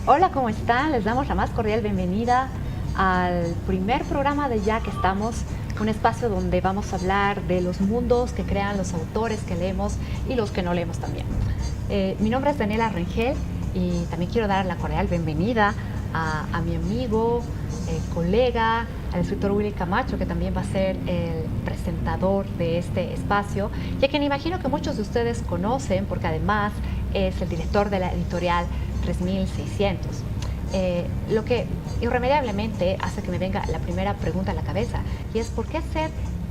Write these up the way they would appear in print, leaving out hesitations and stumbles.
Hola, ¿cómo están? Les damos la más cordial bienvenida al primer programa de Ya que estamos, un espacio donde vamos a hablar de los mundos que crean los autores que leemos y los que no leemos también. Mi nombre es Daniela Rengel y también quiero dar la cordial bienvenida a mi amigo, colega, al escritor Willy Camacho, que también va a ser el presentador de este espacio, ya que me imagino que muchos de ustedes conocen, porque además es el director de la editorial 3600. Lo que irremediablemente hace que me venga la primera pregunta a la cabeza, y es ¿por qué ser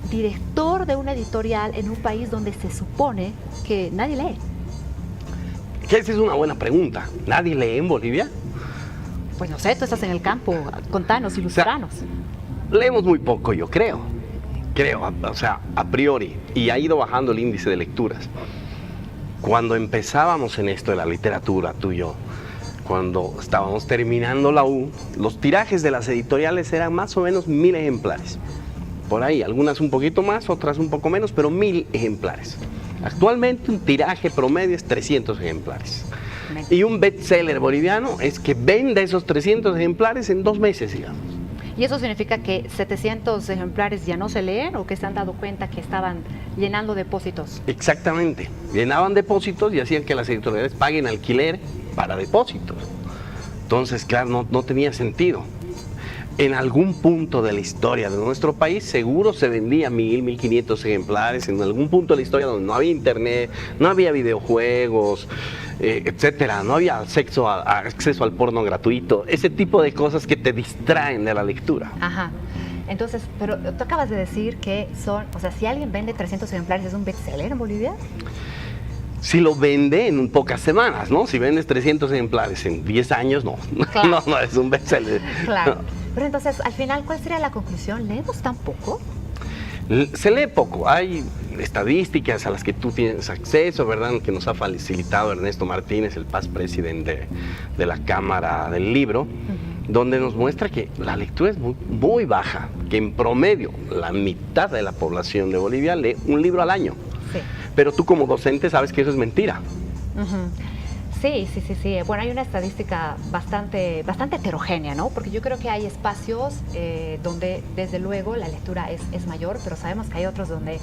director de una editorial en un país donde se supone que nadie lee? Esa es una buena pregunta. ¿Nadie lee en Bolivia? Pues no sé, tú estás en el campo, contanos, ilustranos. Leemos muy poco, yo creo, a priori, y ha ido bajando el índice de lecturas. Cuando empezábamos en esto de la literatura, tú y yo, cuando estábamos terminando la U, los tirajes de las editoriales eran más o menos 1000 ejemplares. Por ahí, algunas un poquito más, otras un poco menos, pero 1000 ejemplares. Actualmente un tiraje promedio es 300 ejemplares. Y un bestseller boliviano es que vende esos 300 ejemplares en 2 meses, digamos. ¿Y eso significa que 700 ejemplares ya no se leen o que se han dado cuenta que estaban llenando depósitos? Exactamente, llenaban depósitos y hacían que las editoriales paguen alquiler para depósitos. Entonces, claro, no tenía sentido. En algún punto de la historia de nuestro país seguro se vendía 1000, 1500 ejemplares, en algún punto de la historia donde no había internet, no había videojuegos, etcétera, no había acceso al porno gratuito, ese tipo de cosas que te distraen de la lectura. Ajá. Entonces, pero tú acabas de decir que si alguien vende 300 ejemplares, ¿es un bestseller en Bolivia? Si lo vende en pocas semanas, ¿no? Si vendes 300 ejemplares en 10 años, no. Claro. No es un bestseller. Claro. No. Pero entonces, al final, ¿cuál sería la conclusión? ¿Leemos tan poco? Se lee poco. Hay estadísticas a las que tú tienes acceso, ¿verdad? Que nos ha facilitado Ernesto Martínez, el past presidente de la Cámara del Libro, donde nos muestra que la lectura es muy, muy baja, que en promedio la mitad de la población de Bolivia lee un libro al año. Sí. Pero tú como docente sabes que eso es mentira. Sí. Bueno, hay una estadística bastante heterogénea, ¿no? Porque yo creo que hay espacios donde, desde luego, la lectura es mayor, pero sabemos que hay otros donde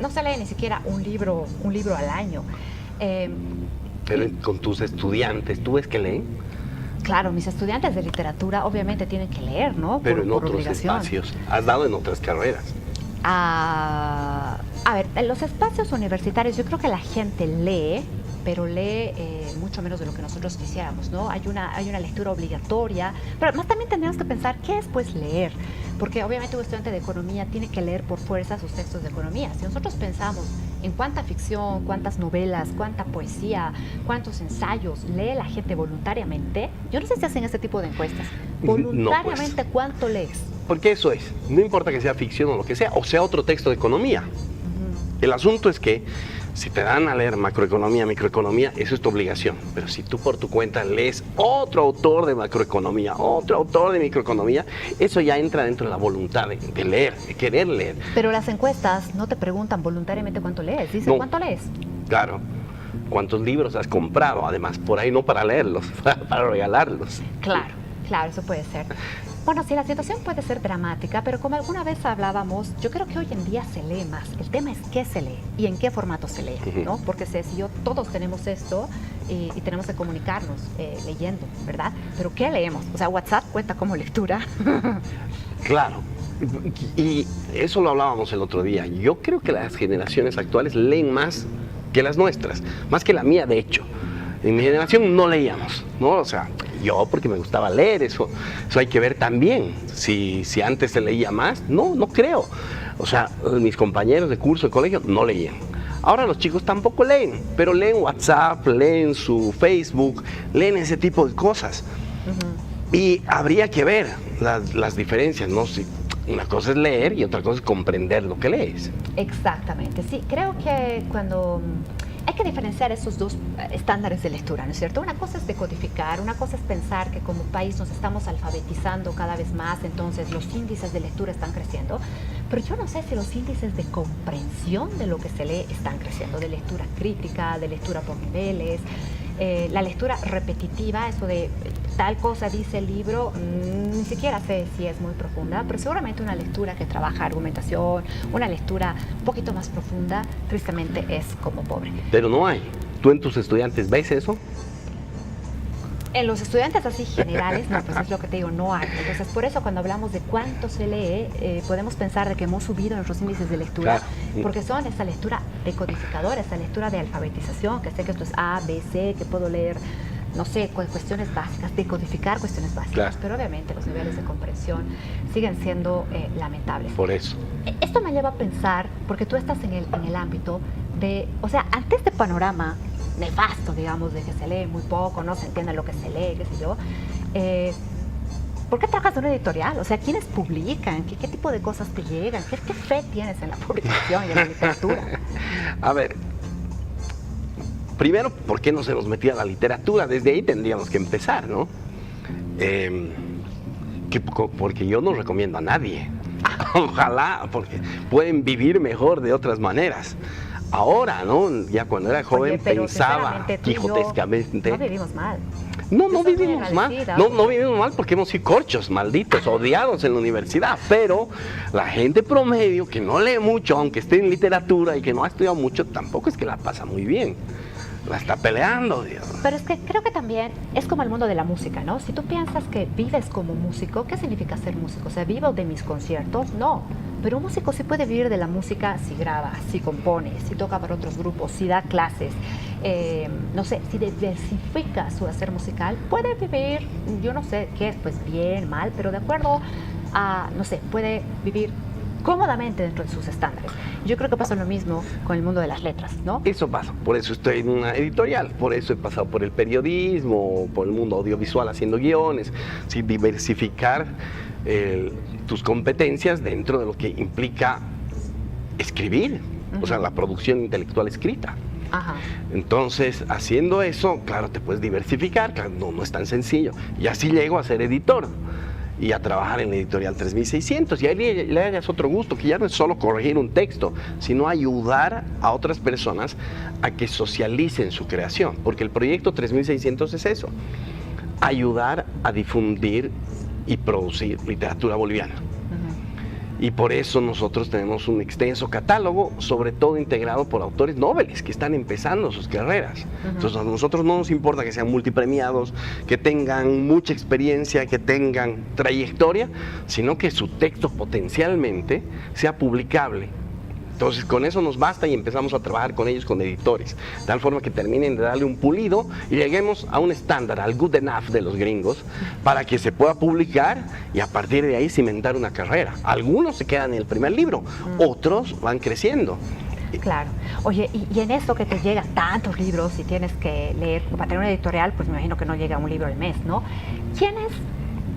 no se lee ni siquiera un libro al año. Pero con tus estudiantes, ¿tú ves que leen? Claro, mis estudiantes de literatura obviamente tienen que leer, ¿no? Pero en otros obligación. espacios. Has dado en otras carreras. A ver, en los espacios universitarios yo creo que la gente lee, pero lee mucho menos de lo que nosotros quisiéramos, ¿no? Hay una lectura obligatoria, pero más también tendríamos que pensar qué es pues leer, porque obviamente un estudiante de economía tiene que leer por fuerza sus textos de economía. Si nosotros pensamos en cuánta ficción, cuántas novelas, cuánta poesía, cuántos ensayos lee la gente voluntariamente, yo no sé si hacen este tipo de encuestas. Voluntariamente, no, pues, ¿cuánto lees? Porque eso es, no importa que sea ficción o lo que sea, o sea otro texto de economía. El asunto es que si te dan a leer macroeconomía, microeconomía, eso es tu obligación. Pero si tú por tu cuenta lees otro autor de macroeconomía, otro autor de microeconomía, eso ya entra dentro de la voluntad de leer, de querer leer. Pero las encuestas no te preguntan voluntariamente cuánto lees, dicen no. ¿Cuánto lees? Claro. ¿Cuántos libros has comprado? Además, por ahí no para leerlos, para regalarlos. Claro, eso puede ser. Bueno, sí, la situación puede ser dramática, pero como alguna vez hablábamos, yo creo que hoy en día se lee más. El tema es qué se lee y en qué formato se lee, ¿no? Porque todos tenemos esto y tenemos que comunicarnos leyendo, ¿verdad? Pero ¿qué leemos? O sea, ¿WhatsApp cuenta como lectura? Claro. Y eso lo hablábamos el otro día. Yo creo que las generaciones actuales leen más que las nuestras, más que la mía, de hecho. En mi generación no leíamos, ¿no? O sea, yo porque me gustaba leer, eso hay que ver también. Si antes se leía más, no creo. O sea, mis compañeros de curso, de colegio, no leían. Ahora los chicos tampoco leen, pero leen WhatsApp, leen su Facebook, leen ese tipo de cosas. Y habría que ver las diferencias, ¿no? Si una cosa es leer y otra cosa es comprender lo que lees. Exactamente, sí. Creo que cuando hay que diferenciar esos dos estándares de lectura, ¿no es cierto? Una cosa es decodificar, una cosa es pensar que como país nos estamos alfabetizando cada vez más, entonces los índices de lectura están creciendo, pero yo no sé si los índices de comprensión de lo que se lee están creciendo, de lectura crítica, de lectura por niveles. la lectura repetitiva, eso de tal cosa dice el libro, ni siquiera sé si es muy profunda, pero seguramente una lectura que trabaja argumentación, una lectura un poquito más profunda, tristemente es como pobre. Pero no hay. ¿Tú en tus estudiantes ves eso? En los estudiantes así generales, no, pues es lo que te digo, no hay. Entonces, por eso cuando hablamos de cuánto se lee, podemos pensar de que hemos subido nuestros índices de lectura, Claro. porque son esa lectura decodificadora, esa lectura de alfabetización, que sé que esto es A, B, C, que puedo leer, no sé, cuestiones básicas, decodificar cuestiones básicas, Claro. pero obviamente los niveles de comprensión siguen siendo lamentables. Por eso. Esto me lleva a pensar, porque tú estás en el ámbito de, o sea, ante este panorama nefasto, digamos, de que se lee muy poco, no se entiende lo que se lee, qué sé yo, ¿por qué trabajas en una editorial? O sea, ¿quiénes publican? ¿Qué tipo de cosas te llegan? ¿Qué fe tienes en la publicación y en la literatura? A ver, primero, ¿por qué nos hemos metido a la literatura? Desde ahí tendríamos que empezar, ¿no? Porque yo no recomiendo a nadie. Ojalá, porque pueden vivir mejor de otras maneras. Ahora, ¿no? Ya cuando era joven Oye, pero pensaba sinceramente, tú y yo quijotescamente. no vivimos mal. No Yo estoy muy vivimos mal. agradecida. No vivimos mal porque hemos sido corchos, malditos, odiados en la universidad. Pero la gente promedio que no lee mucho, aunque esté en literatura y que no ha estudiado mucho, tampoco es que la pasa muy bien. La está peleando, Dios. Pero es que creo que también es como el mundo de la música, ¿no? Si tú piensas que vives como músico, ¿qué significa ser músico? O sea, ¿vivo de mis conciertos? No. Pero un músico sí puede vivir de la música si graba, si compone, si toca para otros grupos, si da clases, no sé, si diversifica su hacer musical, puede vivir, yo no sé qué es, pues bien, mal, pero de acuerdo a, no sé, puede vivir cómodamente dentro de sus estándares. Yo creo que pasa lo mismo con el mundo de las letras, ¿no? Eso pasa, por eso estoy en una editorial, por eso he pasado por el periodismo, por el mundo audiovisual haciendo guiones, sí, diversificar tus competencias dentro de lo que implica escribir, o sea, la producción intelectual escrita. Ajá. Entonces, haciendo eso, claro, te puedes diversificar, claro, no es tan sencillo. Y así llego a ser editor y a trabajar en la editorial 3600. Y ahí le hagas otro gusto, que ya no es solo corregir un texto, sino ayudar a otras personas a que socialicen su creación. Porque el proyecto 3600 es eso, ayudar a difundir y producir literatura boliviana. Y por eso nosotros tenemos un extenso catálogo, sobre todo integrado por autores nobles que están empezando sus carreras. Entonces a nosotros no nos importa que sean multipremiados, que tengan mucha experiencia, que tengan trayectoria, sino que su texto potencialmente sea publicable. Entonces con eso nos basta y empezamos a trabajar con ellos, con editores, de tal forma que terminen de darle un pulido y lleguemos a un estándar, al good enough de los gringos, para que se pueda publicar y a partir de ahí cimentar una carrera. Algunos se quedan en el primer libro, otros van creciendo. Claro. Oye, y en esto que te llegan tantos libros y tienes que leer, para tener una editorial, pues me imagino que no llega un libro al mes, ¿no? ¿Quiénes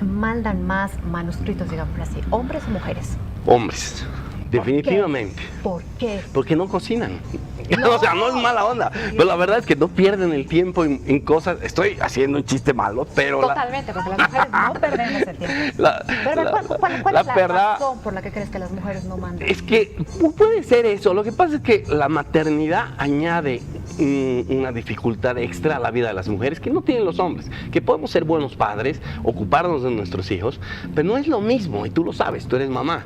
mandan más manuscritos, digamos así, hombres o mujeres? Hombres. Definitivamente. ¿Por qué? Porque no cocinan. No. O sea, no es mala onda. Pero la verdad es que no pierden el tiempo en cosas. Estoy haciendo un chiste malo, pero. Totalmente, porque las mujeres no perdemos el tiempo. Pero ¿cuál es la razón por la que crees que las mujeres no mandan? Es que puede ser eso. Lo que pasa es que la maternidad añade una dificultad extra a la vida de las mujeres que no tienen los hombres. Que podemos ser buenos padres, ocuparnos de nuestros hijos, pero no es lo mismo. Y tú lo sabes, tú eres mamá.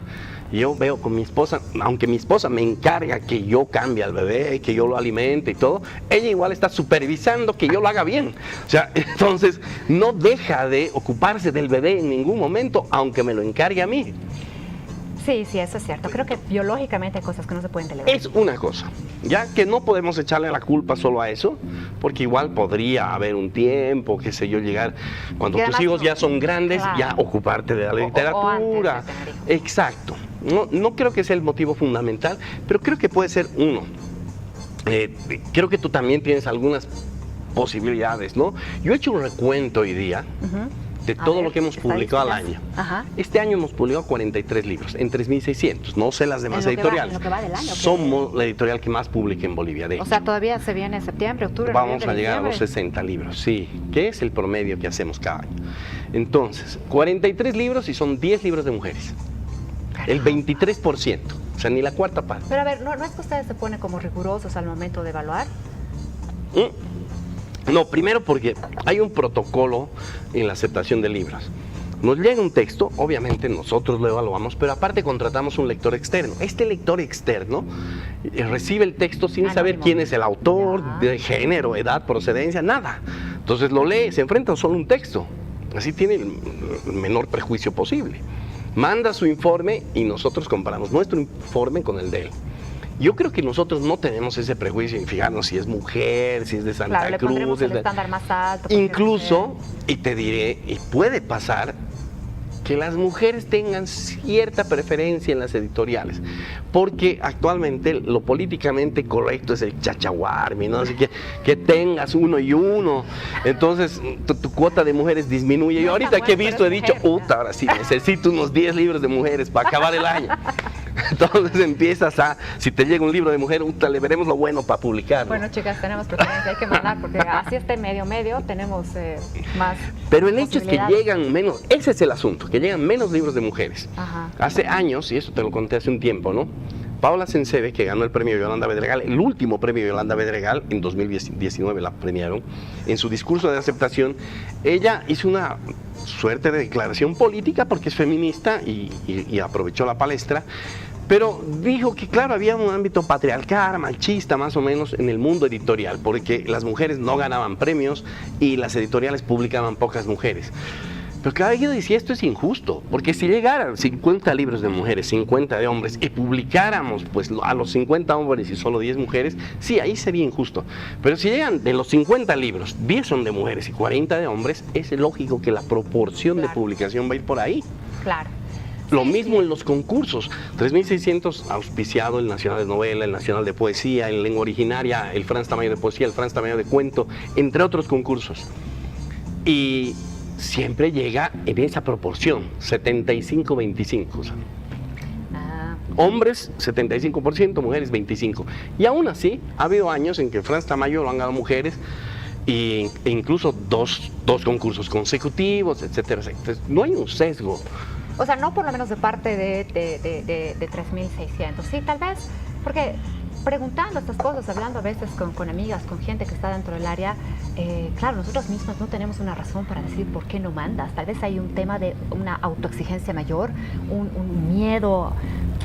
Yo veo con mi esposa, aunque mi esposa me encarga que yo cambie al bebé, que yo lo alimente y todo, ella igual está supervisando que yo lo haga bien. O sea, entonces no deja de ocuparse del bebé en ningún momento, aunque me lo encargue a mí. Sí, eso es cierto. Creo que biológicamente hay cosas que no se pueden delegar. Es una cosa, ya que no podemos echarle la culpa solo a eso, porque igual podría haber un tiempo, qué sé yo, llegar, cuando tus hijos ya son grandes, claro, ya ocuparte de la literatura. O antes de tener hijos. Exacto. No creo que sea el motivo fundamental, pero creo que puede ser uno. Creo que tú también tienes algunas posibilidades, ¿no? Yo he hecho un recuento hoy día de todo lo que hemos publicado al año. Ajá. Este año hemos publicado 43 libros, en 3600, no sé las demás editoriales. En lo que va del año, somos la editorial que más publica en Bolivia, de hecho. O sea, todavía se viene en septiembre, octubre, Vamos noviembre, a llegar a los diciembre. 60 libros, sí, que es el promedio que hacemos cada año. Entonces, 43 libros y son 10 libros de mujeres. El 23%, o sea, ni la cuarta parte. Pero a ver, ¿no es que ustedes se ponen como rigurosos al momento de evaluar? No, primero porque hay un protocolo en la aceptación de libros. Nos llega un texto, obviamente nosotros lo evaluamos, pero aparte contratamos un lector externo. Este lector externo recibe el texto sin saber quién es el autor, de género, edad, procedencia, nada. Entonces lo lee, se enfrenta solo a un texto. Así tiene el menor prejuicio posible. Manda su informe y nosotros comparamos nuestro informe con el de él. Yo creo que nosotros no tenemos ese prejuicio en fijarnos si es mujer, si es de Santa Cruz. Claro, le pondremos el estándar más alto. Incluso, y te diré, y puede pasar, que las mujeres tengan cierta preferencia en las editoriales, porque actualmente lo políticamente correcto es el chachahuarmi, ¿no? Así que tengas uno y uno, entonces tu cuota de mujeres disminuye. Yo ahorita que he visto he dicho, puta, ahora sí necesito unos 10 libros de mujeres para acabar el año. Entonces empiezas a, si te llega un libro de mujer, le veremos lo bueno para publicar. Bueno, chicas, tenemos preferencia, hay que mandar, porque así esté medio, tenemos más. Pero el hecho es que llegan menos, ese es el asunto, que llegan menos libros de mujeres. Ajá. Hace años, y eso te lo conté hace un tiempo, ¿no? Paula Sencebe, que ganó el premio Yolanda Bedregal, el último premio Yolanda Bedregal, en 2019 la premiaron, en su discurso de aceptación, ella hizo una suerte de declaración política porque es feminista y aprovechó la palestra, pero dijo que claro, había un ámbito patriarcal, machista más o menos en el mundo editorial, porque las mujeres no ganaban premios y las editoriales publicaban pocas mujeres. Pero claro, yo decía, esto es injusto, porque si llegaran 50 libros de mujeres, 50 de hombres, y publicáramos pues a los 50 hombres y solo 10 mujeres, sí, ahí sería injusto. Pero si llegan de los 50 libros, 10 son de mujeres y 40 de hombres, es lógico que la proporción de publicación va a ir por ahí. Claro. Lo mismo en los concursos, 3.600 auspiciado el Nacional de Novela, el Nacional de Poesía, en Lengua Originaria, el Franz Tamayo de Poesía, el Franz Tamayo de Cuento, entre otros concursos. Y siempre llega en esa proporción, 75-25. O sea, hombres 75%, mujeres 25%. Y aún así, ha habido años en que Franz Tamayo lo han ganado mujeres e incluso dos concursos consecutivos, etcétera, etcétera. Entonces, no hay un sesgo. O sea, no por lo menos de parte de 3.600. Sí, tal vez, porque preguntando estas cosas, hablando a veces con amigas, con gente que está dentro del área, claro, nosotros mismos no tenemos una razón para decir por qué no mandas. Tal vez hay un tema de una autoexigencia mayor, un miedo,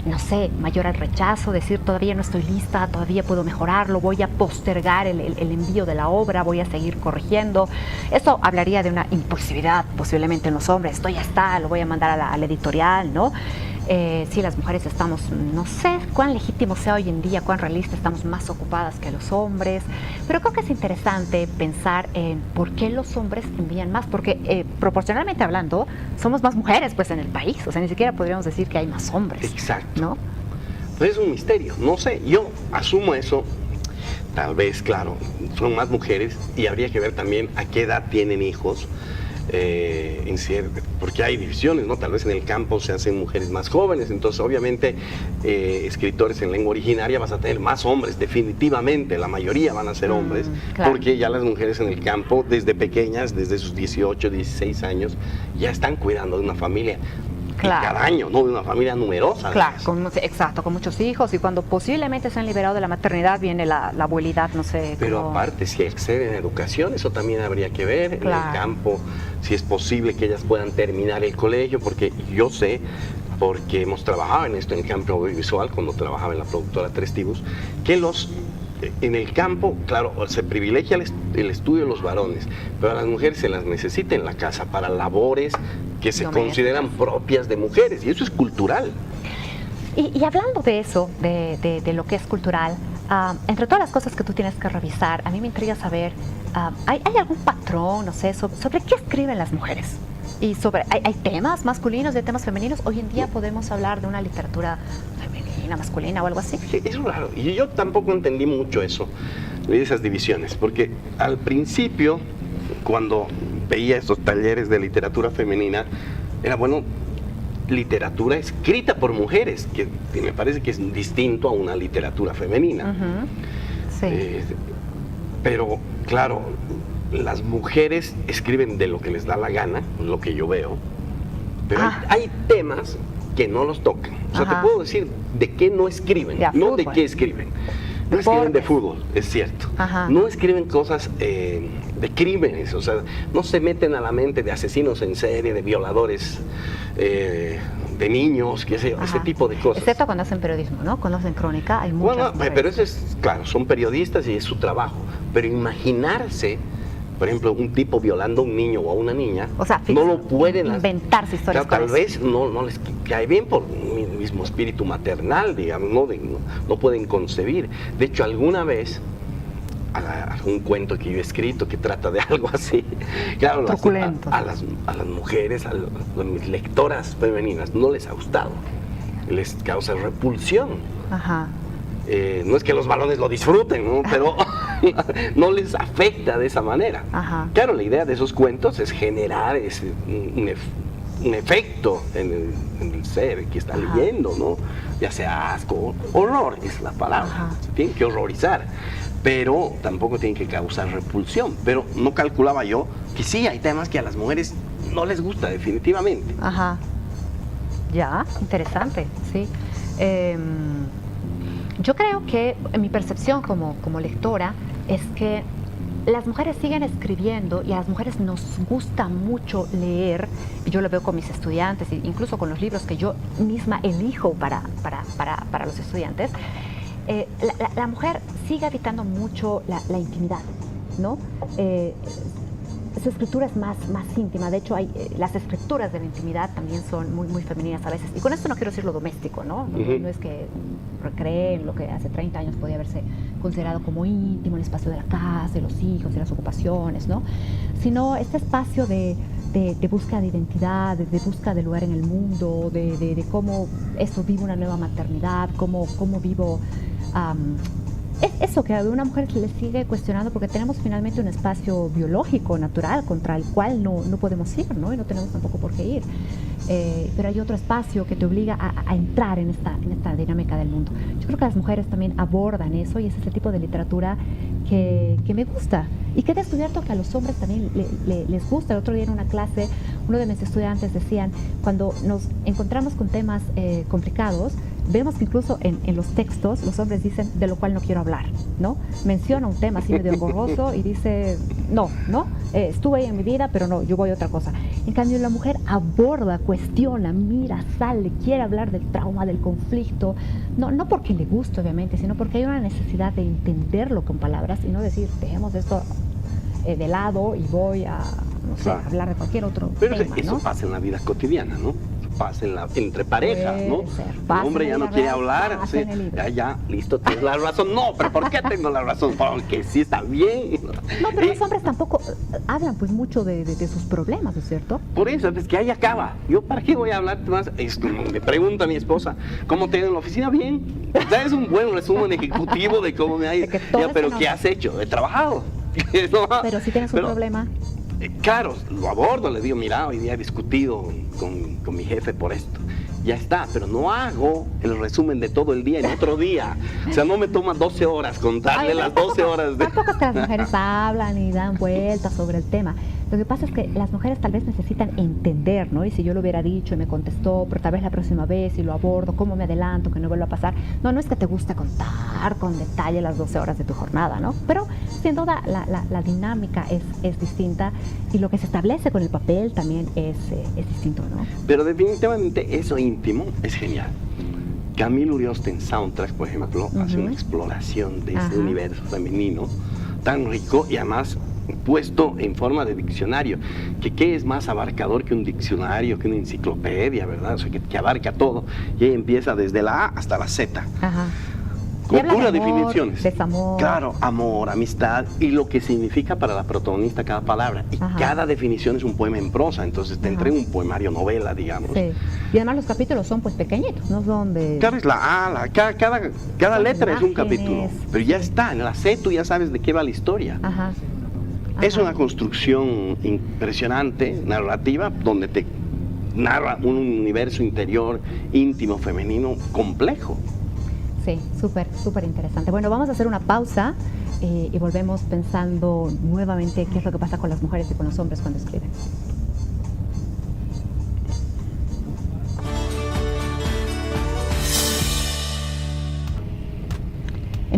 no sé, mayor al rechazo, decir todavía no estoy lista, todavía puedo mejorarlo, voy a postergar el envío de la obra, voy a seguir corrigiendo. Eso hablaría de una impulsividad posiblemente en los hombres, esto ya está, lo voy a mandar a la editorial, ¿no? Sí, las mujeres estamos, no sé cuán legítimo sea hoy en día, cuán realista, estamos más ocupadas que los hombres, pero creo que es interesante pensar en por qué los hombres envían más, porque proporcionalmente hablando, somos más mujeres pues en el país, o sea, ni siquiera podríamos decir que hay más hombres. Exacto. ¿No? Pues es un misterio, no sé, yo asumo eso, tal vez, claro, son más mujeres y habría que ver también a qué edad tienen hijos. Porque hay divisiones, ¿no? Tal vez en el campo se hacen mujeres más jóvenes, entonces obviamente escritores en lengua originaria vas a tener más hombres, definitivamente, la mayoría van a ser hombres, claro. Porque ya las mujeres en el campo, desde pequeñas, desde sus 18, 16 años, ya están cuidando de una familia. Claro. Y cada año, ¿no? De una familia numerosa. Claro, exacto, con muchos hijos, y cuando posiblemente se han liberado de la maternidad viene la abuelidad, no sé. Pero aparte, si exceden en educación, eso también habría que ver, claro. En el campo, si es posible que ellas puedan terminar el colegio, porque yo sé, porque hemos trabajado en esto en el campo audiovisual, cuando trabajaba en la productora Tres Tibus, que en el campo, claro, se privilegia el estudio de los varones, pero a las mujeres se las necesita en la casa para labores que se consideran propias de mujeres, y eso es cultural. Y hablando de eso, de lo que es cultural, entre todas las cosas que tú tienes que revisar, a mí me intriga saber, ¿hay algún patrón, no sé, sobre qué escriben las mujeres? Y ¿hay temas masculinos y temas femeninos? Hoy en día podemos hablar de una literatura femenina, masculina o algo así. Es raro, y yo tampoco entendí mucho eso, de esas divisiones, porque al principio, cuando veía estos talleres de literatura femenina, era bueno, literatura escrita por mujeres, que me parece que es distinto a una literatura femenina. Uh-huh. Sí. Pero, claro, las mujeres escriben de lo que les da la gana, lo que yo veo, pero hay temas que no los tocan. O sea, te puedo decir de qué no escriben, no de qué escriben. No escriben de fútbol, es cierto. Ajá. No escriben cosas de crímenes, o sea, no se meten a la mente de asesinos en serie, de violadores de niños, qué sé yo, ese tipo de cosas. Excepto cuando hacen periodismo, ¿no? Cuando hacen crónica, hay muchas. Bueno, pero eso es, claro, son periodistas y es su trabajo. Pero imaginarse, por ejemplo, un tipo violando a un niño o a una niña, O sea, no lo pueden inventarse historias. Claro, tal vez no les cae bien por mi mismo espíritu maternal, digamos, no pueden concebir. De hecho, alguna vez, un cuento que yo he escrito que trata de algo así, claro, a las mujeres, a mis lectoras femeninas, no les ha gustado, les causa repulsión. Ajá. No es que los varones lo disfruten, ¿no? Pero no les afecta de esa manera. Ajá. Claro, la idea de esos cuentos es generar un efecto en el ser que está leyendo, ¿no? Ya sea asco, horror es la palabra. Ajá. Se tienen que horrorizar, pero tampoco tienen que causar repulsión. Pero no calculaba yo que sí, hay temas que a las mujeres no les gusta definitivamente. Ajá. Ya, interesante, sí. Yo creo que mi percepción como lectora es que las mujeres siguen escribiendo y a las mujeres nos gusta mucho leer, y yo lo veo con mis estudiantes, incluso con los libros que yo misma elijo para los estudiantes. La mujer sigue habitando mucho la intimidad, ¿no? Su escritura es más íntima. De hecho, las escrituras de la intimidad también son muy femeninas a veces. Y con esto no quiero decir lo doméstico, ¿no? No es que recreen lo que hace 30 años podía haberse considerado como íntimo, el espacio de la casa, de los hijos, de las ocupaciones, ¿no? Sino este espacio de búsqueda de identidad, de búsqueda de lugar en el mundo, de cómo eso vivo una nueva maternidad, cómo vivo... Es eso que a una mujer se le sigue cuestionando, porque tenemos finalmente un espacio biológico, natural, contra el cual no podemos ir, ¿no? Y no tenemos tampoco por qué ir. Pero hay otro espacio que te obliga a entrar en esta dinámica del mundo. Yo creo que las mujeres también abordan eso, y es ese tipo de literatura que me gusta y que he descubierto que a los hombres también les gusta. El otro día en una clase, uno de mis estudiantes decían, cuando nos encontramos con temas complicados, vemos que incluso en los textos los hombres dicen de lo cual no quiero hablar, ¿no? Menciona un tema así medio engorroso y dice, no, estuve ahí en mi vida, pero no, yo voy a otra cosa. En cambio, la mujer aborda, cuestiona, mira, sale, quiere hablar del trauma, del conflicto, no porque le guste, obviamente, sino porque hay una necesidad de entenderlo con palabras y no decir, dejemos esto de lado y voy a, no sé, hablar de cualquier otro tema. Pero eso pasa en la vida cotidiana, ¿no? Pasa entre parejas, ¿no? El hombre ya no quiere hablar, sí, ya, listo, tienes la razón. No, pero ¿por qué tengo la razón? Porque sí está bien. No, pero los hombres tampoco hablan pues mucho de sus problemas, ¿no es cierto? Por eso, es que ahí acaba. Yo, ¿para qué voy a hablar más? Es como me pregunta mi esposa, ¿cómo te ha ido en la oficina? Bien. Ya es un buen resumen ejecutivo de cómo me ha ido. Ya, pero ¿qué has hecho? He trabajado. Pero si tienes un problema. Claro, lo abordo, le digo, mira, hoy día he discutido con mi jefe por esto. Ya está, pero no hago el resumen de todo el día en otro día. O sea, no me toma 12 horas contarle las 12 horas de... Tampoco es que las mujeres hablan y dan vueltas sobre el tema. Lo que pasa es que las mujeres tal vez necesitan entender, ¿no? Y si yo lo hubiera dicho y me contestó, pero tal vez la próxima vez y lo abordo, ¿cómo me adelanto que no vuelva a pasar? No es que te guste contar con detalle las 12 horas de tu jornada, ¿no? Pero sin duda la dinámica es distinta y lo que se establece con el papel también es distinto, ¿no? Pero definitivamente eso íntimo es genial. Camille Urioste en Soundtrack, por ejemplo, hace una exploración de ese universo femenino tan rico y además puesto en forma de diccionario, que qué es más abarcador que un diccionario, que una enciclopedia, ¿verdad? O sea, que abarca todo, y ahí empieza desde la A hasta la Z. Ajá. Con puras definiciones. Desamor. Claro, amor, amistad y lo que significa para la protagonista cada palabra. Y cada definición es un poema en prosa, entonces te entrega un poemario novela, digamos. Sí. Y además los capítulos son pues pequeñitos, no son de... Claro, es la A, cada letra es un capítulo. Pero ya está, en la C tú ya sabes de qué va la historia. Ajá. Es una construcción impresionante, narrativa, donde te narra un universo interior, íntimo, femenino, complejo. Sí, súper interesante. Bueno, vamos a hacer una pausa y volvemos pensando nuevamente qué es lo que pasa con las mujeres y con los hombres cuando escriben.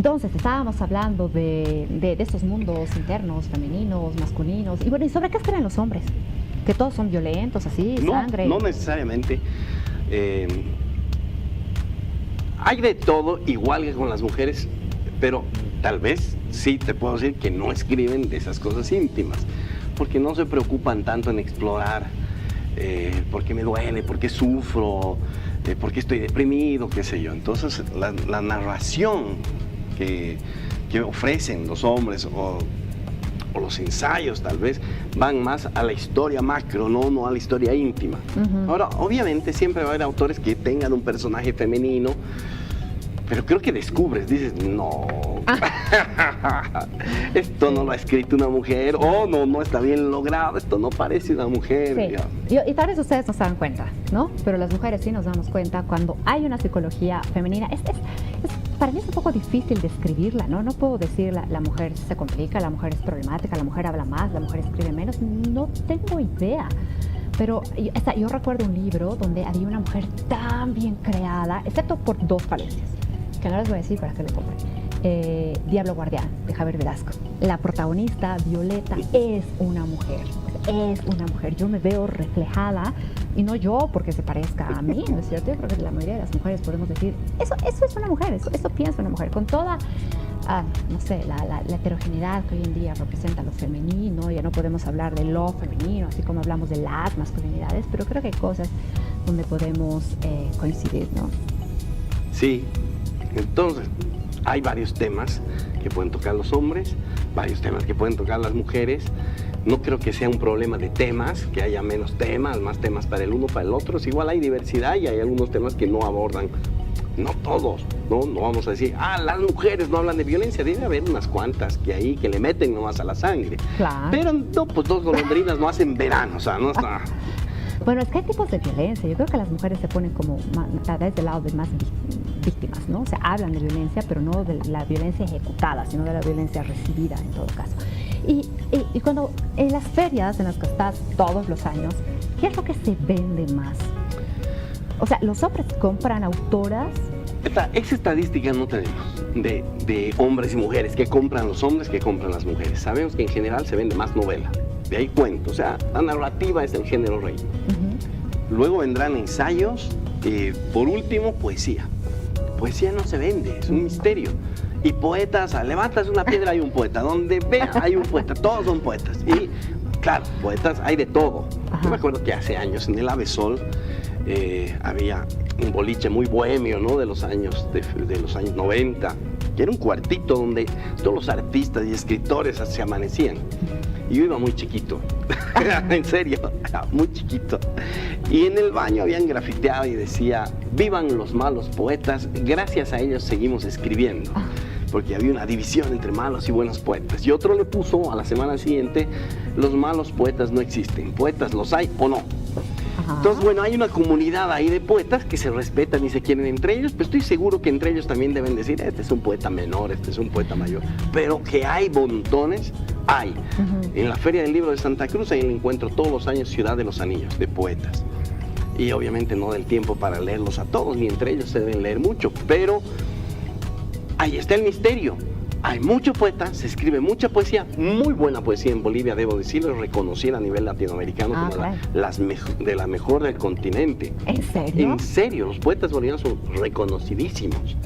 Entonces, estábamos hablando de estos mundos internos, femeninos, masculinos. Y bueno, ¿y sobre qué escriben los hombres? Que todos son violentos, así, sangre. No necesariamente. Hay de todo, igual que con las mujeres, pero tal vez sí te puedo decir que no escriben de esas cosas íntimas, porque no se preocupan tanto en explorar por qué me duele, por qué sufro, por qué estoy deprimido, qué sé yo. Entonces, la narración que ofrecen los hombres o los ensayos tal vez van más a la historia macro, no a la historia íntima. Ahora, obviamente siempre va a haber autores que tengan un personaje femenino, pero creo que descubres, dices, no, esto no lo ha escrito una mujer, o no está bien logrado, esto no parece una mujer. Sí. Y tal vez ustedes no se dan cuenta, ¿no? Pero las mujeres sí nos damos cuenta cuando hay una psicología femenina. Para mí es un poco difícil describirla, ¿no? No puedo decir la mujer se complica, la mujer es problemática, la mujer habla más, la mujer escribe menos, no tengo idea. Pero yo recuerdo un libro donde había una mujer tan bien creada, excepto por dos falencias, que no les voy a decir para que lo compren. Diablo Guardián, de Javier Velasco. La protagonista, Violeta, es una mujer. Es una mujer. Yo me veo reflejada, y no yo porque se parezca a mí, ¿no es cierto? Yo creo que la mayoría de las mujeres podemos decir, eso es una mujer, eso piensa una mujer, con toda, no sé, la heterogeneidad que hoy en día representa lo femenino. Ya no podemos hablar de lo femenino, así como hablamos de las masculinidades, pero creo que hay cosas donde podemos coincidir, ¿no? Sí, entonces hay varios temas que pueden tocar los hombres, varios temas que pueden tocar las mujeres. No creo que sea un problema de temas, que haya menos temas, más temas para el uno, para el otro. Igual hay diversidad y hay algunos temas que no abordan, no todos, no vamos a decir, las mujeres no hablan de violencia. Debe haber unas cuantas que le meten nomás a la sangre. Claro. Pero no, pues dos golondrinas no hacen verano, o sea, no está... Bueno, es que hay tipos de violencia. Yo creo que las mujeres se ponen como tal vez del lado de más víctimas, ¿no? O sea, hablan de violencia, pero no de la violencia ejecutada, sino de la violencia recibida en todo caso. Y cuando en las ferias en las que estás todos los años, ¿qué es lo que se vende más? O sea, ¿los hombres compran autoras? Esa estadística no tenemos de hombres y mujeres, que compran los hombres, que compran las mujeres. Sabemos que en general se vende más novela, de ahí cuento, o sea, la narrativa es el género rey. Luego vendrán ensayos, por último, poesía. Poesía no se vende, es un misterio. Y poetas, levantas una piedra, hay un poeta. Donde vea, hay un poeta. Todos son poetas. Y, claro, poetas hay de todo. Yo me acuerdo que hace años en el Ave Sol había un boliche muy bohemio, ¿no? De los años 90, que era un cuartito donde todos los artistas y escritores se amanecían. Y yo iba muy chiquito, en serio, muy chiquito. Y en el baño habían grafiteado y decía, vivan los malos poetas, gracias a ellos seguimos escribiendo. Porque había una división entre malos y buenos poetas. Y otro le puso a la semana siguiente, los malos poetas no existen, poetas los hay o no. Entonces, bueno, hay una comunidad ahí de poetas que se respetan y se quieren entre ellos, pero estoy seguro que entre ellos también deben decir, este es un poeta menor, este es un poeta mayor, pero que hay montones, hay. En la Feria del Libro de Santa Cruz, ahí encuentro todos los años Ciudad de los Anillos, de poetas. Y obviamente no del tiempo para leerlos a todos, ni entre ellos se deben leer mucho, pero ahí está el misterio. Hay mucho poeta, se escribe mucha poesía, muy buena poesía en Bolivia, debo decirlo, reconocida a nivel latinoamericano como claro. de la mejor del continente. ¿En serio? En serio, los poetas bolivianos son reconocidísimos.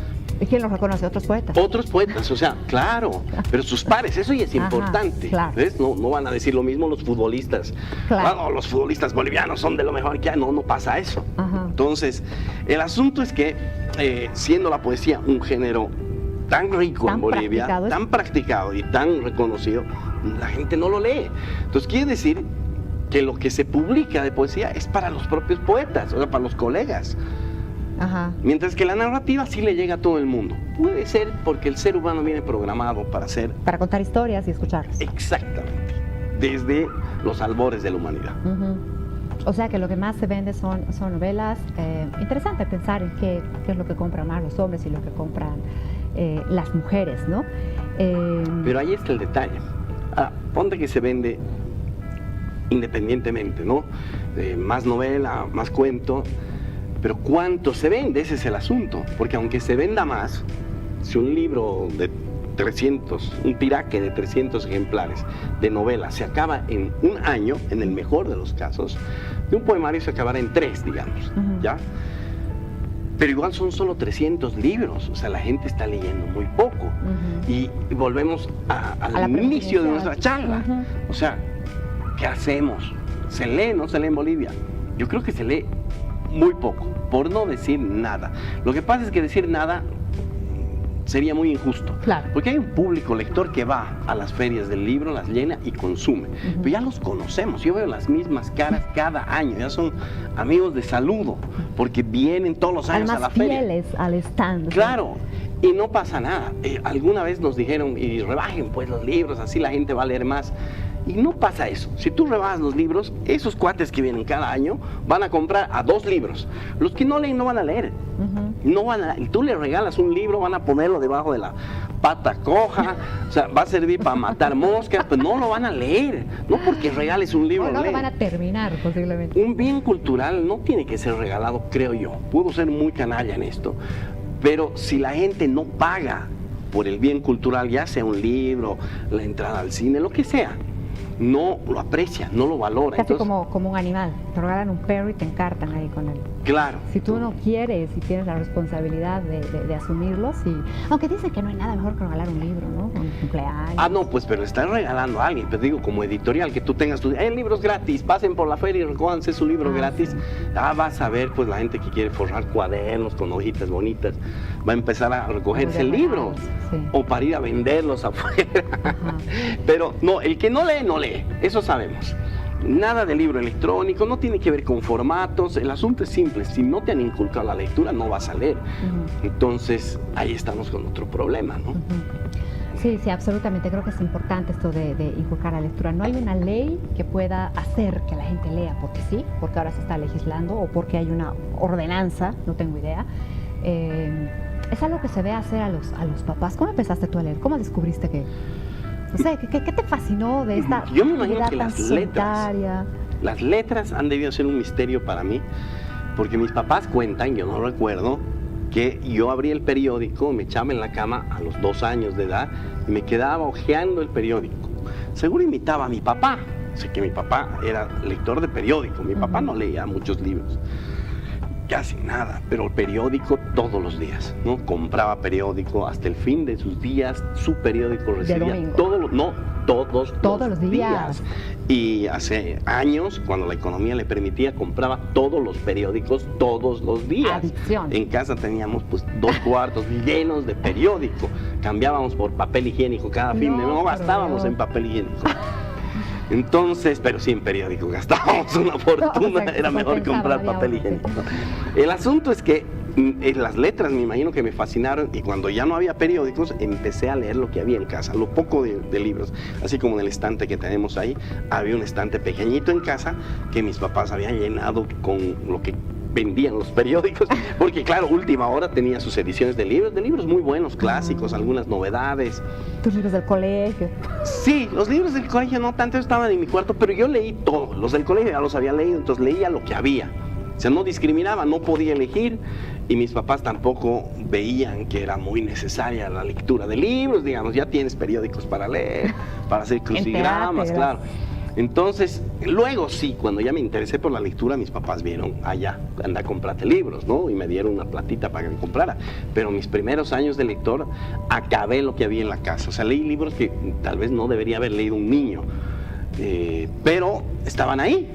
¿Y quién los reconoce? ¿Otros poetas? Otros poetas, o sea, claro, pero sus pares, eso ya es importante. Claro. ¿Ves? No van a decir lo mismo los futbolistas. Claro. Bueno, los futbolistas bolivianos son de lo mejor que hay, no pasa eso. Entonces, el asunto es que, siendo la poesía un género tan rico en Bolivia, tan practicado y tan reconocido, la gente no lo lee. Entonces quiere decir que lo que se publica de poesía es para los propios poetas, o sea, para los colegas. Mientras que la narrativa sí le llega a todo el mundo. Puede ser porque el ser humano viene programado para contar historias y escucharlas. Exactamente, desde los albores de la humanidad. O sea que lo que más se vende son novelas. Interesante pensar en qué es lo que compran más los hombres y lo que compran las mujeres, ¿no? Pero ahí está el detalle. Ponte que se vende independientemente, ¿no? Más novela, más cuento, pero ¿cuánto se vende? Ese es el asunto, porque aunque se venda más, si un libro de 300, un tiraje de 300 ejemplares de novela se acaba en un año, en el mejor de los casos, de un poemario se acabará en 3, digamos, ¿ya? Pero igual son solo 300 libros, o sea, la gente está leyendo muy poco. Y volvemos al inicio de nuestra charla. O sea, ¿qué hacemos? ¿Se lee o no se lee en Bolivia? Yo creo que se lee muy poco, por no decir nada. Lo que pasa es que decir nada sería muy injusto, claro, porque hay un público lector que va a las ferias del libro, las llena y consume, pero ya los conocemos, yo veo las mismas caras cada año, ya son amigos de saludo, porque vienen todos los años a la feria. Fieles al stand. Claro, y no pasa nada. Alguna vez nos dijeron, y rebajen pues los libros, así la gente va a leer más. Y no pasa eso. Si tú rebajas los libros, esos cuates que vienen cada año van a comprar a 2 libros. Los que no leen no van a leer. No van a, y tú le regalas un libro, van a ponerlo debajo de la pata coja, o sea, va a servir para matar moscas, pero no lo van a leer. No porque regales un libro. No lo van a terminar posiblemente. Un bien cultural no tiene que ser regalado, creo yo. Puedo ser muy canalla en esto, pero si la gente no paga por el bien cultural, ya sea un libro, la entrada al cine, lo que sea, no lo aprecia, no lo valora. Casi entonces, como un animal, te regalan un perro y te encartan ahí con él. Claro. Si tú no quieres y tienes la responsabilidad de asumirlos, aunque dicen que no hay nada mejor que regalar un libro, ¿no? Un cumpleaños. Ah, no, pues, pero estás regalando a alguien, pero digo, como editorial, que tú tengas tus libros gratis, pasen por la feria y recójanse su libro gratis. Sí. Vas a ver, pues, la gente que quiere forrar cuadernos con hojitas bonitas, va a empezar a recogerse el libro, sí, o para ir a venderlos afuera. Pero no, el que no lee, no lee, eso sabemos. Nada de libro electrónico, no tiene que ver con formatos, el asunto es simple, si no te han inculcado la lectura no vas a leer. Entonces ahí estamos con otro problema, ¿no? Sí, sí, absolutamente, creo que es importante esto de inculcar la lectura. No hay una ley que pueda hacer que la gente lea porque sí, porque ahora se está legislando o porque hay una ordenanza, no tengo idea. Es algo que se ve hacer a los papás. ¿Cómo empezaste tú a leer? ¿Cómo descubriste que...? No sé, ¿qué te fascinó de esta Yo me imagino que tan las letras han debido ser un misterio para mí, porque mis papás cuentan, yo no recuerdo, que yo abría el periódico, me echaba en la cama a los 2 años de edad y me quedaba hojeando el periódico. Seguro imitaba a mi papá, sé que mi papá era lector de periódico, mi papá no leía muchos libros. Casi nada, pero el periódico todos los días, ¿no? Compraba periódico hasta el fin de sus días, su periódico recibía todos los días. Y hace años, cuando la economía le permitía, compraba todos los periódicos todos los días. Adicción. En casa teníamos pues 2 cuartos llenos de periódico, cambiábamos por papel higiénico cada fin de no gastábamos en papel higiénico. Entonces, pero sí en periódico, gastábamos una fortuna, era mejor comprar papel higiénico. El asunto es que las letras me imagino que me fascinaron y cuando ya no había periódicos empecé a leer lo que había en casa, lo poco de libros, así como en el estante que tenemos ahí, había un estante pequeñito en casa que mis papás habían llenado con lo que vendían los periódicos, porque claro, Última Hora tenía sus ediciones de libros muy buenos, clásicos, algunas novedades. ¿Tus libros del colegio? Sí, los libros del colegio no tanto estaban en mi cuarto, pero yo leí todo, los del colegio ya los había leído, entonces leía lo que había. O sea, no discriminaba, no podía elegir y mis papás tampoco veían que era muy necesaria la lectura de libros, digamos, ya tienes periódicos para leer, para hacer crucigramas, claro. Entonces, luego sí, cuando ya me interesé por la lectura, mis papás vieron, ya, anda a comprarte libros, ¿no? Y me dieron una platita para que me comprara. Pero mis primeros años de lector, acabé lo que había en la casa. O sea, leí libros que tal vez no debería haber leído un niño, pero estaban ahí.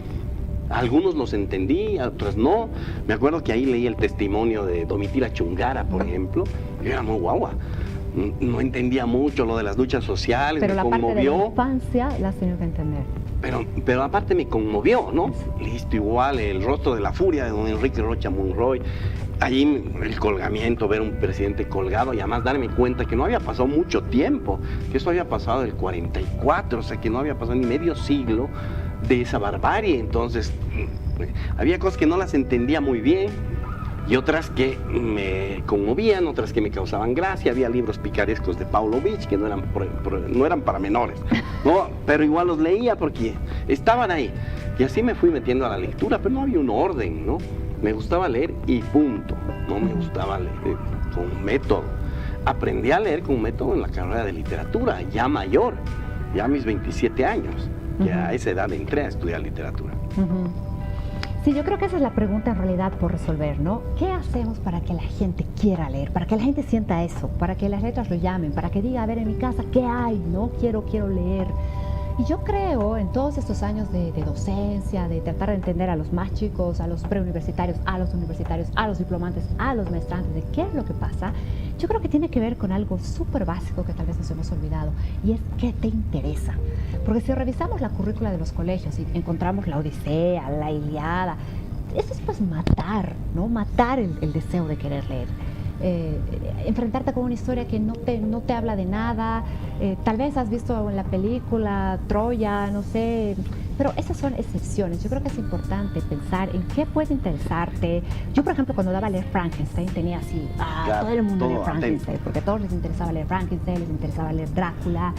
Algunos los entendí, otros no. Me acuerdo que ahí leí el testimonio de Domitila Chungara, por ejemplo. Yo era muy guagua. No entendía mucho lo de las luchas sociales, pero me conmovió. Pero la parte de la infancia la has tenido que entender. Pero aparte me conmovió, ¿no? Sí. Listo, igual, El rostro de la furia de don Enrique Rocha Monroy. Allí el colgamiento, ver un presidente colgado y además darme cuenta que no había pasado mucho tiempo, que eso había pasado del 44, o sea que no había pasado ni medio siglo de esa barbarie. Entonces, había cosas que no las entendía muy bien. Y otras que me conmovían, otras que me causaban gracia. Había libros picarescos de Pavlovich que no eran para menores, ¿no? Pero igual los leía porque estaban ahí. Y así me fui metiendo a la lectura, pero no había un orden, ¿no? Me gustaba leer y punto. No me gustaba leer con método. aprendí a leer con un método en la carrera de literatura, ya mayor, ya a mis 27 años. Ya a esa edad entré a estudiar literatura. Sí, yo creo que esa es la pregunta en realidad por resolver, ¿no? ¿Qué hacemos para que la gente quiera leer? Para que la gente sienta eso, para que las letras lo llamen, para que diga, a ver, en mi casa, ¿qué hay? ¿No? Quiero leer. Y yo creo, en todos estos años de docencia, de tratar de entender a los más chicos, a los preuniversitarios, a los diplomantes, a los maestrantes, de qué es lo que pasa, yo creo que tiene que ver con algo súper básico que tal vez nos hemos olvidado, y es qué te interesa. Porque si revisamos la currícula de los colegios y encontramos la Odisea, la Ilíada, eso es pues matar, ¿no? Matar el deseo de querer leer. Enfrentarte con una historia que no te habla de nada, tal vez has visto en la película Troya, no sé, pero esas son excepciones. Yo creo que es importante pensar en qué puede interesarte. Yo, por ejemplo, cuando daba a leer Frankenstein, tenía así, claro, todo el mundo todo leía Frankenstein, atento. porque a todos les interesaba leer Frankenstein, les interesaba leer Drácula,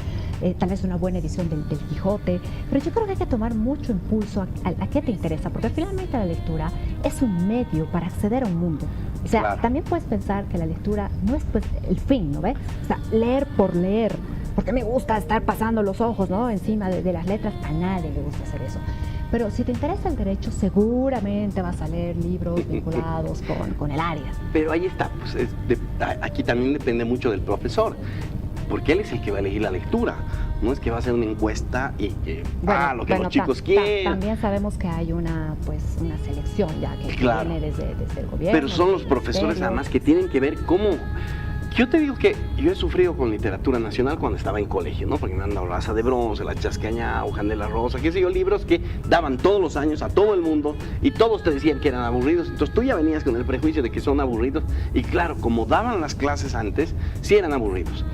tal vez una buena edición del Quijote, pero yo creo que hay que tomar mucho impulso a qué te interesa, porque finalmente la lectura es un medio para acceder a un mundo. O sea, Claro. también puedes pensar que la lectura no es pues el fin, ¿no ves? O sea, leer por leer, porque me gusta estar pasando los ojos, ¿no? Encima de las letras, a nadie le gusta hacer eso. Pero si te interesa el derecho, seguramente vas a leer libros vinculados con el área. Pero ahí está, pues aquí también depende mucho del profesor, porque él es el que va a elegir la lectura. No es que va a hacer una encuesta y lo que los chicos quieren. También sabemos que hay una selección ya que Claro. viene desde el gobierno. Pero son los desde el profesores ministerio. además que tienen que ver cómo... Yo te digo que yo he sufrido con literatura nacional cuando estaba en colegio, ¿no? Porque me han dado La Asa de Bronce, La Chascañá, Juan de la Rosa, qué sé yo, libros que daban todos los años a todo el mundo y todos te decían que eran aburridos. Entonces tú ya venías con el prejuicio de que son aburridos y claro, como daban las clases antes, sí eran aburridos.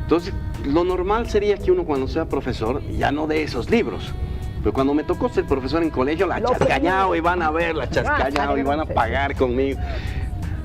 Entonces, lo normal sería que uno cuando sea profesor ya no dé esos libros. Pero cuando me tocó ser profesor en colegio, la Chascañao, y van a ver la Chascañao y van a pagar conmigo.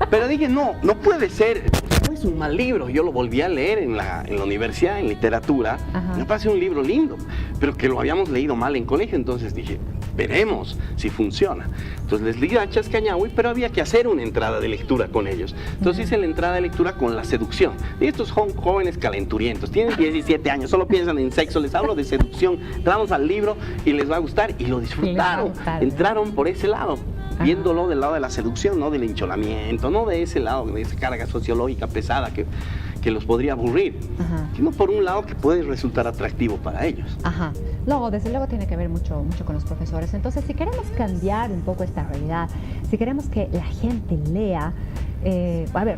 Pero dije, no puede ser, no es un mal libro. Yo lo volví a leer en la universidad, en literatura. Ajá. Me pareció un libro lindo, pero que lo habíamos leído mal en colegio. Entonces dije, veremos si funciona. Entonces les leí a Chascañahui, pero había que hacer una entrada de lectura con ellos. Entonces hice la entrada de lectura con La Seducción. Y estos jóvenes calenturientos, tienen 17 años, solo piensan en sexo, les hablo de seducción. Entramos al libro y les va a gustar y lo disfrutaron. Entraron por ese lado, viéndolo del lado de la seducción, no del encholamiento, no de ese lado, de esa carga sociológica pesada que los podría aburrir, sino por un lado que puede resultar atractivo para ellos. Ajá. No, desde luego tiene que ver mucho con los profesores. Entonces, si queremos cambiar un poco esta realidad, si queremos que la gente lea,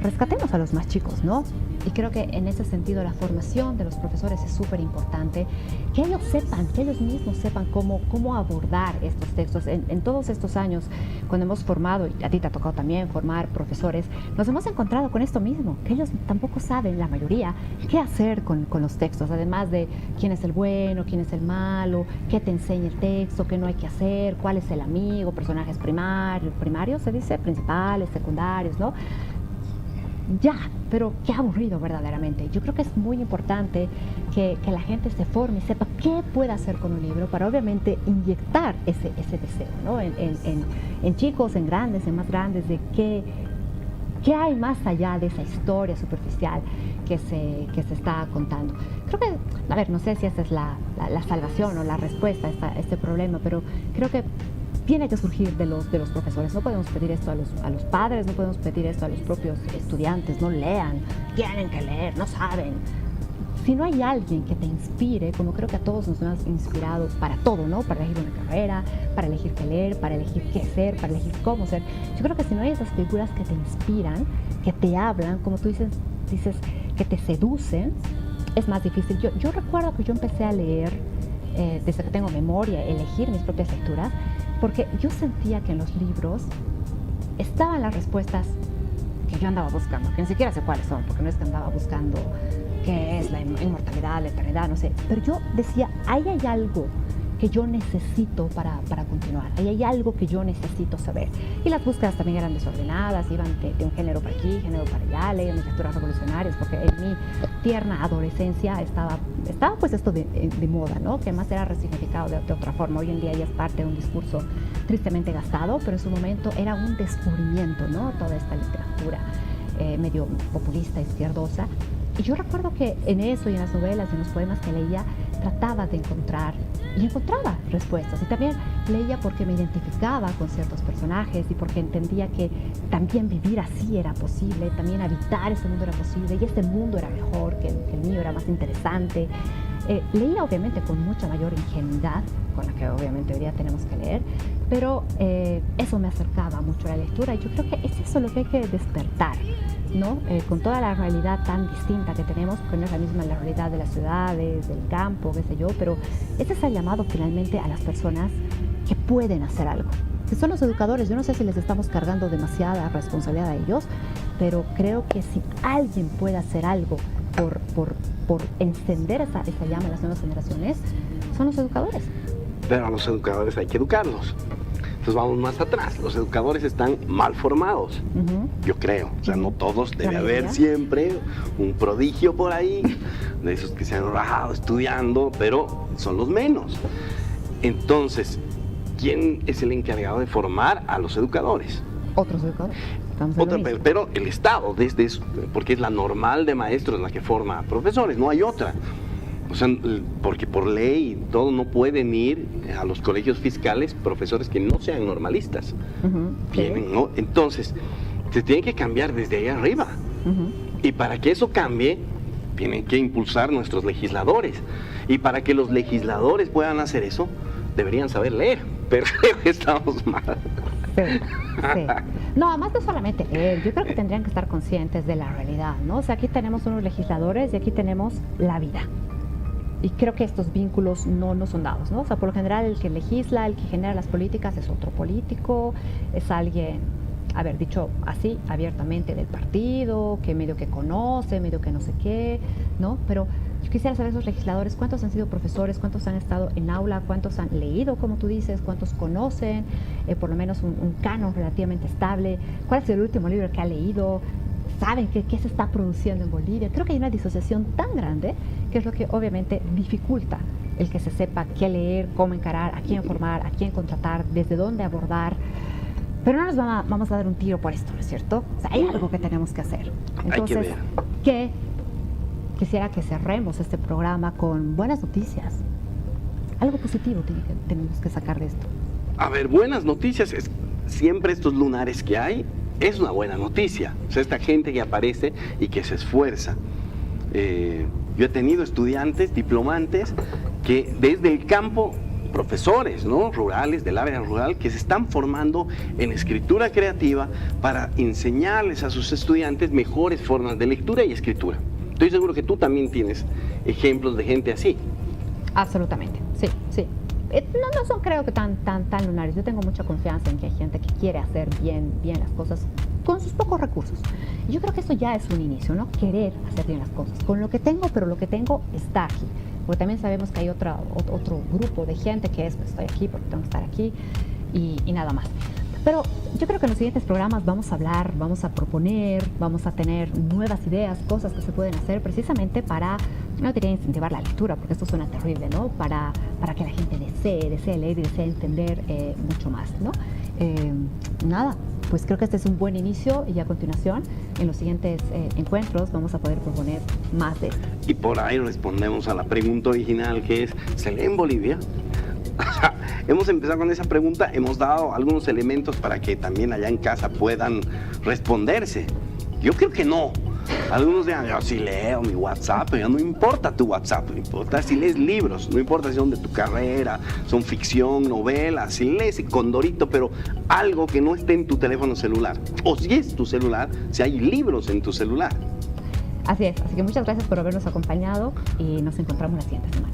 rescatemos a los más chicos, ¿no? Y creo que en ese sentido la formación de los profesores es súper importante, que ellos sepan, que ellos mismos sepan cómo abordar estos textos. En todos estos años, cuando hemos formado, y a ti te ha tocado también formar profesores, nos hemos encontrado con esto mismo, que ellos tampoco saben, la mayoría, qué hacer con los textos, además de quién es el bueno, quién es el malo, qué te enseña el texto, qué no hay que hacer, cuál es el amigo, personajes primarios se dice, principales, secundarios, ¿no? Ya, pero qué aburrido verdaderamente. Yo creo que es muy importante que la gente se forme y sepa qué puede hacer con un libro para obviamente inyectar ese deseo, ¿no? En chicos, en grandes, en más grandes, de qué hay más allá de esa historia superficial que se está contando. Creo que, a ver, no sé si esa es la salvación o la respuesta a este problema, pero creo que tiene que surgir de los profesores. No podemos pedir esto a los padres, no podemos pedir esto a los propios estudiantes. No lean, tienen que leer, no saben. Si no hay alguien que te inspire, como creo que a todos nos hemos inspirado para todo, ¿no? Para elegir una carrera, para elegir qué leer, para elegir qué ser, para elegir cómo ser. Yo creo que si no hay esas figuras que te inspiran, que te hablan, como tú dices que te seducen, es más difícil. Yo recuerdo que yo empecé a leer, desde que tengo memoria, elegir mis propias lecturas, porque yo sentía que en los libros estaban las respuestas que yo andaba buscando, que ni siquiera sé cuáles son, porque no es que andaba buscando qué es la inmortalidad, la eternidad, no sé, pero yo decía, ahí hay algo que yo necesito para continuar, ahí hay algo que yo necesito saber. Y las búsquedas también eran desordenadas, iban de un género para aquí, género para allá, leía mis lecturas revolucionarias, porque en mi tierna adolescencia estaba pues esto de moda, ¿no? Que más era resignificado de otra forma. Hoy en día ya es parte de un discurso tristemente gastado, pero en su momento era un descubrimiento, ¿no? Toda esta literatura. medio populista, izquierdosa. Y yo recuerdo que en eso y en las novelas y en los poemas que leía trataba de encontrar y encontraba respuestas. Y también leía porque me identificaba con ciertos personajes y porque entendía que también vivir así era posible, también habitar ese mundo era posible y este mundo era mejor, que el mío era más interesante. Leía obviamente con mucha mayor ingenuidad, con la que obviamente hoy día tenemos que leer, pero eso me acercaba mucho a la lectura y yo creo que es eso lo que hay que despertar, ¿no? Con toda la realidad tan distinta que tenemos, porque no es la misma la realidad de las ciudades, del campo, qué sé yo, pero este es el llamado finalmente a las personas que pueden hacer algo, que son los educadores. Yo no sé si les estamos cargando demasiada responsabilidad a ellos, pero creo que si alguien puede hacer algo por encender esa llama en las nuevas generaciones, son los educadores. Pero a los educadores hay que educarlos. Entonces vamos más atrás. Los educadores están mal formados, yo creo. O sea, no todos, debe haber siempre un prodigio por ahí, de esos que se han rajado estudiando, pero son los menos. Entonces, ¿quién es el encargado de formar a los educadores? Otros educadores. Pero el Estado, porque es la normal de maestros la que forma profesores, no hay otra. O sea, porque por ley y todo no pueden ir a los colegios fiscales profesores que no sean normalistas. Vienen, ¿no? Entonces, se tiene que cambiar desde ahí arriba. Y para que eso cambie, tienen que impulsar nuestros legisladores. Y para que los legisladores puedan hacer eso, deberían saber leer. Pero estamos mal. Sí. No, además no solamente leer, yo creo que tendrían que estar conscientes de la realidad, ¿no? O sea, aquí tenemos unos legisladores y aquí tenemos la vida. Y creo que estos vínculos no son dados, ¿no? O sea, por lo general el que legisla, el que genera las políticas es otro político, es alguien, dicho así, abiertamente del partido, que medio que conoce, medio que no sé qué, ¿no? Pero yo quisiera saber esos legisladores, ¿cuántos han sido profesores? ¿Cuántos han estado en aula? ¿Cuántos han leído, como tú dices? ¿Cuántos conocen por lo menos un canon relativamente estable? ¿Cuál es el último libro que ha leído? ¿Saben qué se está produciendo en Bolivia? Creo que hay una disociación tan grande que es lo que obviamente dificulta el que se sepa qué leer, cómo encarar, a quién formar, a quién contratar, desde dónde abordar. Pero no nos vamos a dar un tiro por esto, ¿no es cierto? O sea, hay algo que tenemos que hacer. Entonces, quisiera que cerremos este programa con buenas noticias. Algo positivo tenemos que sacar de esto. A ver, buenas noticias. Siempre estos lunares que hay, es una buena noticia. O sea, esta gente que aparece y que se esfuerza. Yo he tenido estudiantes, diplomantes, que desde el campo, profesores, ¿no?, rurales, del área rural, que se están formando en escritura creativa para enseñarles a sus estudiantes mejores formas de lectura y escritura. Estoy seguro que tú también tienes ejemplos de gente así. Absolutamente, sí. No son, creo que tan lunares. Yo tengo mucha confianza en que hay gente que quiere hacer bien las cosas con sus pocos recursos. Y yo creo que eso ya es un inicio, ¿no? Querer hacer bien las cosas. Con lo que tengo, pero lo que tengo está aquí. Porque también sabemos que hay otro grupo de gente que es, pues, estoy aquí porque tengo que estar aquí y nada más. Pero yo creo que en los siguientes programas vamos a hablar, vamos a proponer, vamos a tener nuevas ideas, cosas que se pueden hacer precisamente para, no diría incentivar la lectura, porque esto suena terrible, ¿no? Para que la gente desee leer y desee entender mucho más, ¿no? Nada, pues creo que este es un buen inicio y a continuación, en los siguientes encuentros, vamos a poder proponer más de esto. Y por ahí respondemos a la pregunta original, que es, ¿se lee en Bolivia? Hemos empezado con esa pregunta, hemos dado algunos elementos para que también allá en casa puedan responderse. Yo creo que no. Algunos dirán, yo sí leo mi WhatsApp, pero no importa tu WhatsApp, no importa si lees libros, no importa si son de tu carrera, son ficción, novelas, si lees Condorito, pero algo que no esté en tu teléfono celular. O si es tu celular, si hay libros en tu celular. Así es, así que muchas gracias por habernos acompañado y nos encontramos la siguiente semana.